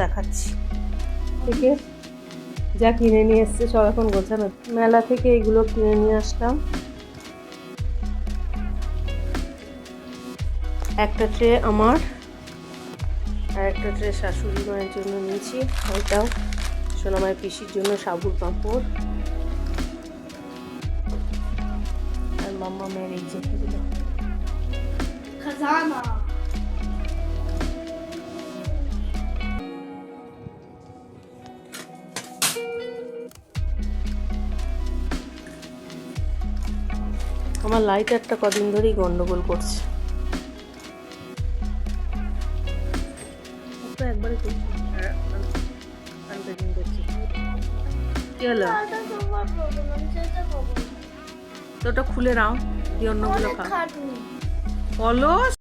দেখাচ্ছি থেকে যা কিনে নিয়ে এসছে সব এখন গোছানো। মেলা থেকে এগুলো কিনে নিয়ে আসলাম। একটা ট্রে আমার আর একটা ট্রে শাশুড়ি মায়ের জন্য নিয়েছি। ওইটাও সোনামায়ের পিসির জন্য সাবুর পাঁপড় আর মাম্মা মেয়ের এই যে খাজানা। আমার লাইটারটা কদিন ধরেই গন্ডগোল করছে। একবারে কি হলো? তো ওটা খুলে নাও দিয়ে অন্যগুলো খা। বলো